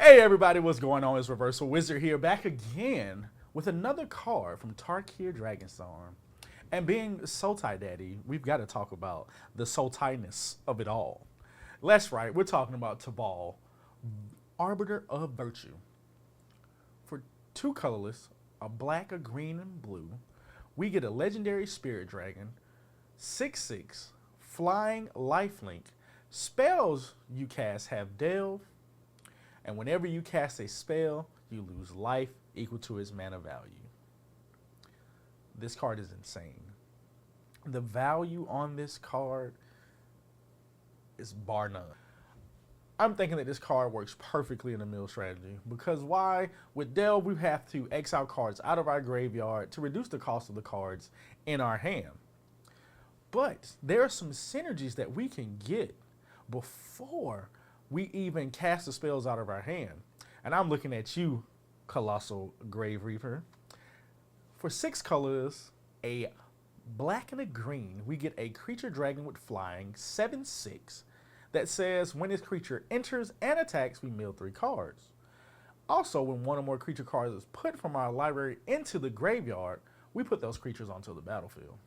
Hey everybody, what's going on? It's Reversal Wizard here, back again with another card from Tarkir Dragonstorm. And being Sultai Daddy, we've got to talk about the Sultai-ness of it all. That's right, we're talking about Teval, Arbiter of Virtue. For two colorless, a black, a green, and blue, we get a legendary spirit dragon, 6/6, flying lifelink. Spells you cast have delve, and whenever you cast a spell, you lose life equal to its mana value. This card is insane. The value on this card is bar none. I'm thinking that this card works perfectly in a mill strategy because why? With Delve, we have to exile cards out of our graveyard to reduce the cost of the cards in our hand. But there are some synergies that we can get before we even cast the spells out of our hand. And I'm looking at you, Colossal Grave Reaper. For 6 colors, a black and a green, we get a creature dragon with flying, 7/6, that says when this creature enters and attacks, we mill 3 cards. Also, when one or more creature cards is put from our library into the graveyard, we put those creatures onto the battlefield.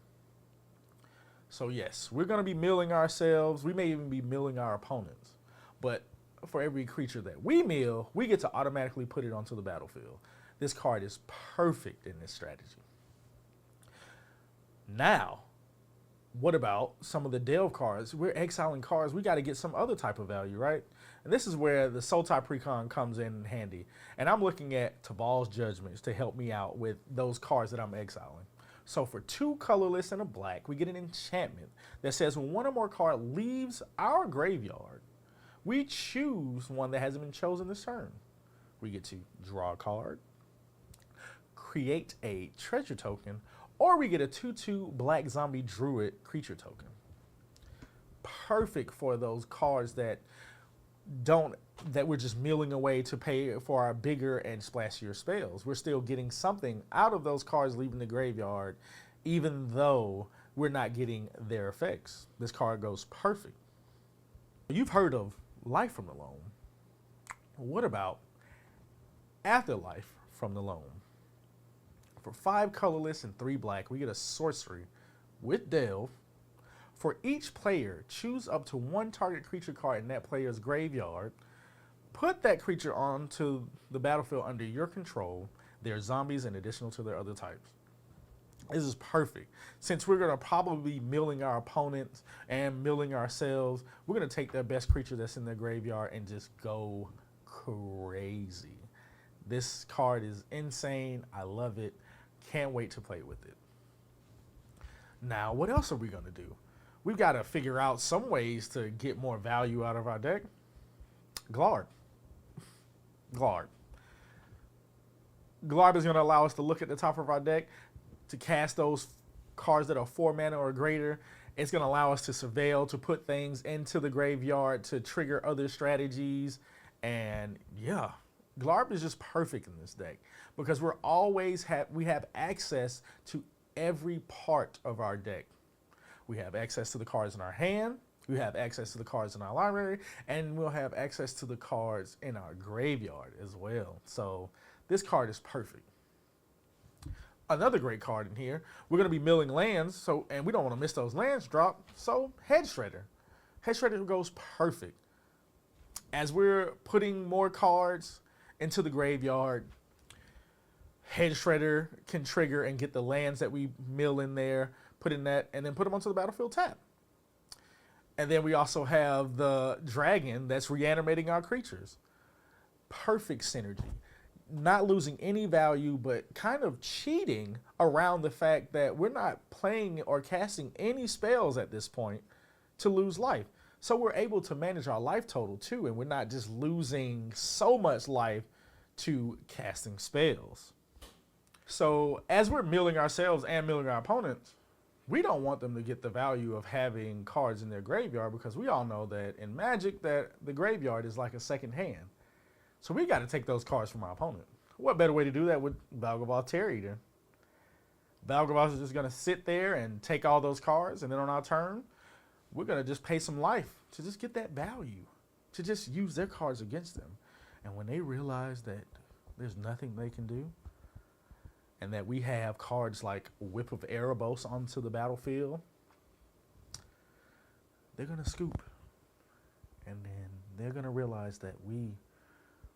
So yes, we're going to be milling ourselves. We may even be milling our opponents. But for every creature that we mill, we get to automatically put it onto the battlefield. This card is perfect in this strategy. Now, what about some of the delve cards? We're exiling cards. We got to get some other type of value, right? And this is where the Sultai Precon comes in handy. And I'm looking at Teval's Judgments to help me out with those cards that I'm exiling. So for 2 colorless and a black, we get an enchantment that says when one or more card leaves our graveyard, we choose one that hasn't been chosen this turn. We get to draw a card, create a treasure token, or we get a 2/2 black zombie druid creature token. Perfect for those cards that we're just milling away to pay for our bigger and splashier spells. We're still getting something out of those cards leaving the graveyard, even though we're not getting their effects. This card goes perfect. You've heard of Life from the Loam. What about Afterlife from the Loam? For 5 colorless and 3 black, we get a sorcery with Delve. For each player, choose up to 1 target creature card in that player's graveyard. Put that creature onto the battlefield under your control. They're zombies and additional to their other types. This is perfect. Since we're going to probably be milling our opponents and milling ourselves, we're going to take their best creature that's in their graveyard and just go crazy. This card is insane. I love it. Can't wait to play with it. Now, what else are we going to do? We've got to figure out some ways to get more value out of our deck. Glarb. Glarb is going to allow us to look at the top of our deck to cast those cards that are 4 mana or greater. It's going to allow us to surveil, to put things into the graveyard, to trigger other strategies. And yeah, Glarb is just perfect in this deck because we have access to every part of our deck. We have access to the cards in our hand, we have access to the cards in our library, and we'll have access to the cards in our graveyard as well. So this card is perfect. Another great card in here, we're going to be milling lands, and we don't want to miss those lands drop, so Head Shredder. Head Shredder goes perfect. As we're putting more cards into the graveyard, Head Shredder can trigger and get the lands that we mill in there, put in that, and then put them onto the battlefield tap. And then we also have the dragon that's reanimating our creatures. Perfect synergy. Not losing any value, but kind of cheating around the fact that we're not playing or casting any spells at this point to lose life. So we're able to manage our life total too, and we're not just losing so much life to casting spells. So as we're milling ourselves and milling our opponents, we don't want them to get the value of having cards in their graveyard because we all know that in Magic that the graveyard is like a second hand. So we got to take those cards from our opponent. What better way to do that with Valgavoth Tear-Eater? Valgavoth is just going to sit there and take all those cards, and then on our turn, we're going to just pay some life to just get that value, to just use their cards against them. And when they realize that there's nothing they can do, and that we have cards like Whip of Erebos onto the battlefield, they're going to scoop. And then they're going to realize that we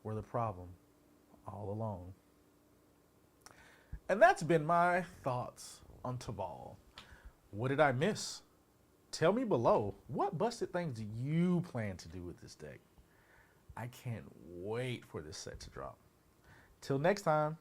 were the problem all along. And that's been my thoughts on Teval. What did I miss? Tell me below. What busted things do you plan to do with this deck? I can't wait for this set to drop. Till next time.